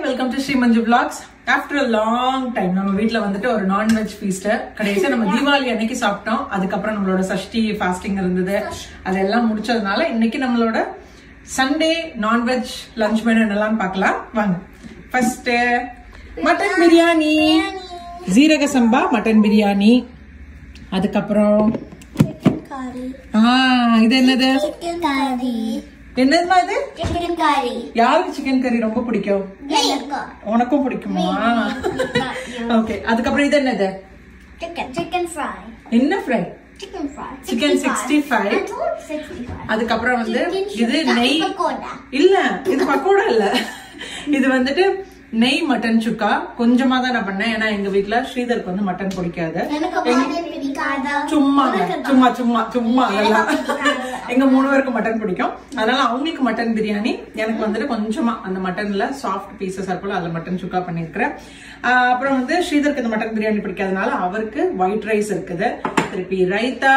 Welcome to Shri Manju vlogs. After a long time நம்ம வீட்ல வந்துட்டு ஒரு நான்வெஜ் ஃபீஸ்ட் கடைசியா நம்ம தீபாவளி அன்னைக்கு சாப்பிட்டோம். அதுக்கப்புறம் நம்மளோட சஷ்டி ஃபாஸ்டிங் இருந்தது. அதெல்லாம் முடிச்சதுனால இன்னைக்கு நம்மளோட சண்டே நான்வெஜ் லஞ்ச் மெனு என்னெல்லாம் பார்க்கலாம் வாங்க. ஃபர்ஸ்ட் மட்டன் பிரியாணி, ஜீரக சம்பா மட்டன் பிரியாணி. அதுக்கப்புறம் இது என்னது? என்னதுமா இது? சிக்கன் கறி. யாருக்கு சிக்கன் கறி ரொம்ப பிடிக்கும்? உனக்கும் பிடிக்குமா? ஓகே. அதுக்கப்புறம் இது என்னது? Chicken fry. என்ன ஃப்ரை? சிக்கன் 65. அதுக்கப்புறம் வந்து இது நெய் இல்ல, இது பக்கோடா இல்ல, இது வந்துட்டு நெய் மட்டன் சுக்கா. கொஞ்சமா தான் நான் பண்ணேன், ஏன்னா எங்க வீட்டுல ஸ்ரீதருக்கு வந்து மட்டன் பிடிக்காது. சும்மா சும்மா சும்மா சும்மா அதெல்லாம் எங்க 3 பேருக்கு மட்டன் பிடிக்கும். அதனால அவங்களுக்கு மட்டன் பிரியாணி, எனக்கு வந்துட்டு கொஞ்சமா அந்த மட்டன்ல சாஃப்ட் பீசஸ் இருக்குல்ல, அதுல மட்டன் சுக்கா பண்ணிருக்கிறேன். அப்புறம் வந்து ஸ்ரீதருக்கு இந்த மட்டன் பிரியாணி பிடிக்காதனால அவருக்கு ஒயிட் ரைஸ் இருக்குது. திருப்பி ரைத்தா,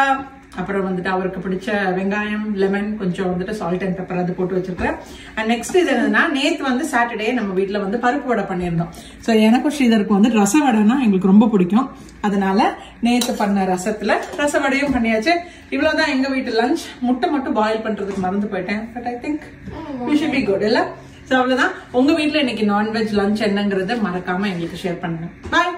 அப்புறம் வந்துட்டு அவருக்கு பிடிச்ச வெங்காயம், லெமன், கொஞ்சம் வந்துட்டு சால்ட் அண்ட் பெப்பர் அது போட்டு வச்சிருக்கேன். அண்ட் நெக்ஸ்ட் இது என்னன்னா, நேத்து வந்து சாட்டர்டே நம்ம வீட்டுல வந்து பருப்பு வடை பண்ணியிருந்தோம். ஸோ எனக்கும் ஸ்ரீதருக்கு வந்து ரச வடைனா எங்களுக்கு ரொம்ப பிடிக்கும். அதனால நேத்து பண்ண ரசத்துல ரச வடையும் பண்ணியாச்சு. இவ்வளவுதான் எங்க வீட்டு லஞ்ச். முட்டை மட்டும் பாயில் பண்றதுக்கு மறந்து போயிட்டேன். But I think we should be good இல்ல? ஸோ அவ்வளவுதான். உங்க வீட்டுல இன்னைக்கு நான்வெஜ் லஞ்ச் என்னங்கறத மறக்காம எங்களுக்கு ஷேர் பண்ணுங்க. பாய்.